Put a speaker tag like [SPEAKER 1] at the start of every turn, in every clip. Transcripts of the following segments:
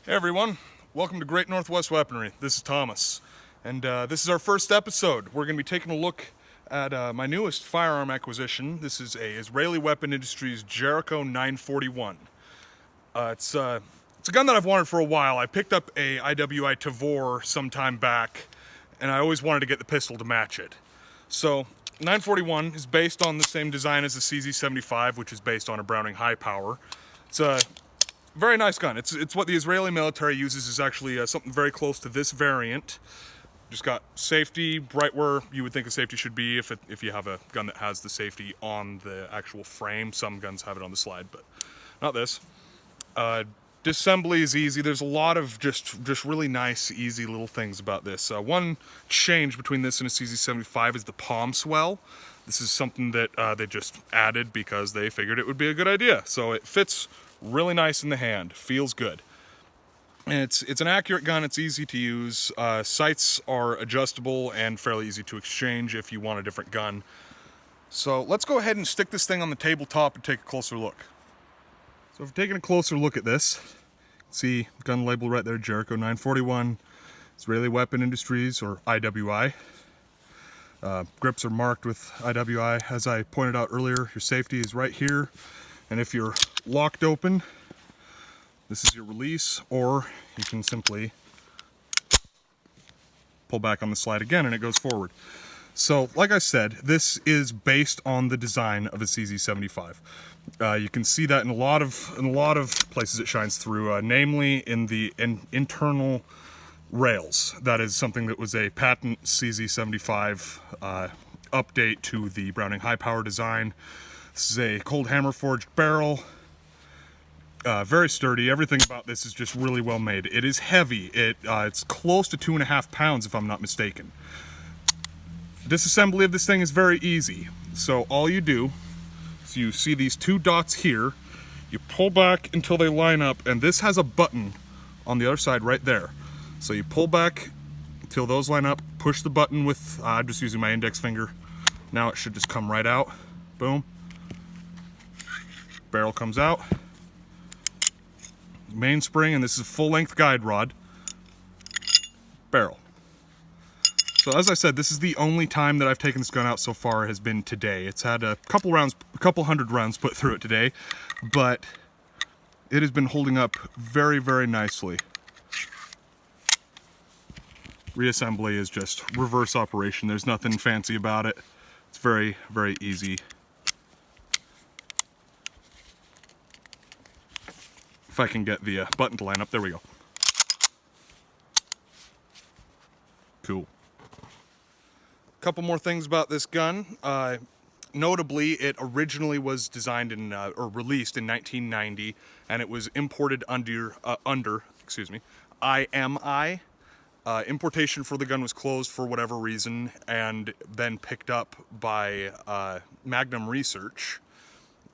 [SPEAKER 1] Hey everyone, welcome to Great Northwest Weaponry. This is Thomas, and this is our first episode. We're going to be taking a look at my newest firearm acquisition. This is a Israeli Weapon Industries Jericho 941. It's a gun that I've wanted for a while. I picked up a IWI Tavor some time back, and I always wanted to get the pistol to match it. So 941 is based on the same design as the CZ75, which is based on a Browning high power. It's a very nice gun. It's what the Israeli military uses, is actually something very close to this variant. Just got safety right where you would think a safety should be if you have a gun that has the safety on the actual frame. Some guns have it on the slide, but not this. Disassembly is easy. There's a lot of just really nice, easy little things about this. One change between this and a CZ75 is the palm swell. This is something that they just added because they figured it would be a good idea. So it fits really nice in the hand, feels good. And it's an accurate gun, it's easy to use. Sights are adjustable and fairly easy to exchange if you want a different gun. So let's go ahead and stick this thing on the tabletop and take a closer look. So if we're taking a closer look at this, see gun label right there, Jericho 941, Israeli Weapon Industries, or IWI. Grips are marked with IWI. As I pointed out earlier, your safety is right here. And if you're locked open, this is your release, or you can simply pull back on the slide again and it goes forward. So, like I said, this is based on the design of a CZ75. You can see that in a lot of places it shines through, namely in the internal rails. That is something that was a patent CZ75 update to the Browning high power design. This is a cold hammer forged barrel. Very sturdy. Everything about this is just really well made. It is heavy. It's close to 2.5 pounds if I'm not mistaken. Disassembly of this thing is very easy. So all you do is you see these two dots here, you pull back until they line up, and this has a button on the other side right there. So you pull back until those line up, push the button with, I'm just using my index finger. Now it should just come right out. Boom. Barrel comes out. Mainspring, and this is a full-length guide rod. Barrel. So as I said, this is the only time that I've taken this gun out so far has been today. It's had a couple hundred rounds put through it today, but it has been holding up very, very nicely. Reassembly is just reverse operation. There's nothing fancy about it. It's very, very easy. If I can get the button to line up, there we go. Cool. Couple more things about this gun. Notably, it originally was designed or released in 1990, and it was imported under IMI. Importation for the gun was closed for whatever reason, and then picked up by Magnum Research,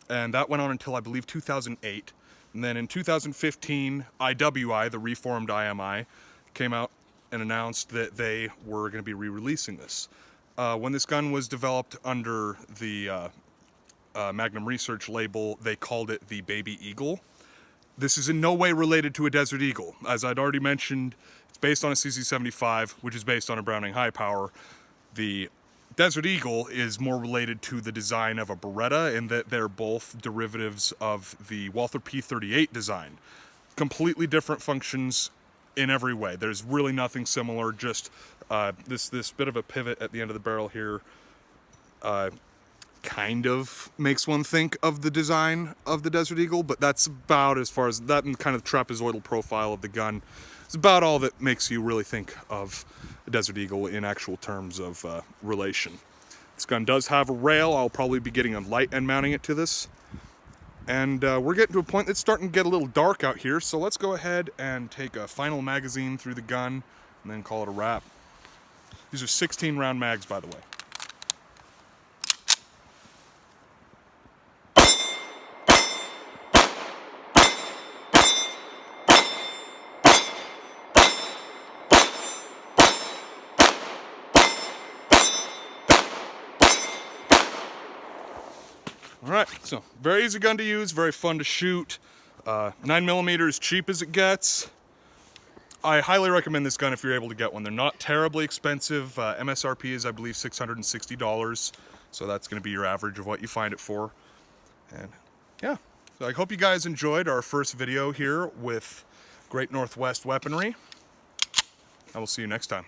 [SPEAKER 1] and that went on until I believe 2008. And then in 2015, IWI, the reformed IMI, came out and announced that they were going to be re-releasing this. When this gun was developed under the Magnum Research label, they called it the Baby Eagle. This is in no way related to a Desert Eagle. As I'd already mentioned, it's based on a CZ75, which is based on a Browning high power. The Desert Eagle is more related to the design of a Beretta in that they're both derivatives of the Walther P38 design. Completely different functions in every way. There's really nothing similar, just this bit of a pivot at the end of the barrel here kind of makes one think of the design of the Desert Eagle, but that's about as far as that, and kind of trapezoidal profile of the gun. It's about all that makes you really think of a Desert Eagle in actual terms of relation. This gun does have a rail. I'll probably be getting a light and mounting it to this. And we're getting to a point that's starting to get a little dark out here, so let's go ahead and take a final magazine through the gun and then call it a wrap. These are 16 round mags, by the way. Alright, so very easy gun to use, very fun to shoot. 9mm is cheap as it gets. I highly recommend this gun if you're able to get one. They're not terribly expensive. MSRP is, I believe, $660. So that's going to be your average of what you find it for. And yeah, so I hope you guys enjoyed our first video here with Great Northwest Weaponry. I will see you next time.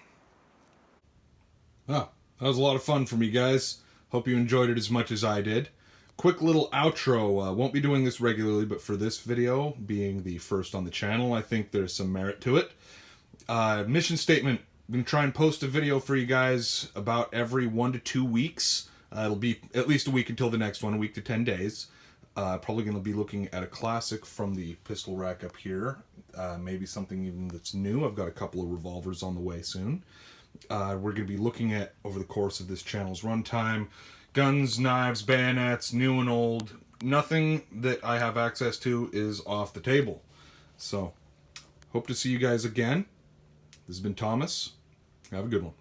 [SPEAKER 2] Ah, that was a lot of fun for me, guys. Hope you enjoyed it as much as I did. Quick little outro. Won't be doing this regularly, but for this video, being the first on the channel, I think there's some merit to it. Mission statement. I'm going to try and post a video for you guys about every 1 to 2 weeks. It'll be at least a week until the next one, a week to 10 days. Probably going to be looking at a classic from the pistol rack up here. Maybe something even that's new. I've got a couple of revolvers on the way soon. We're going to be looking at, over the course of this channel's runtime, guns, knives, bayonets, new and old. Nothing that I have access to is off the table. So, hope to see you guys again. This has been Thomas. Have a good one.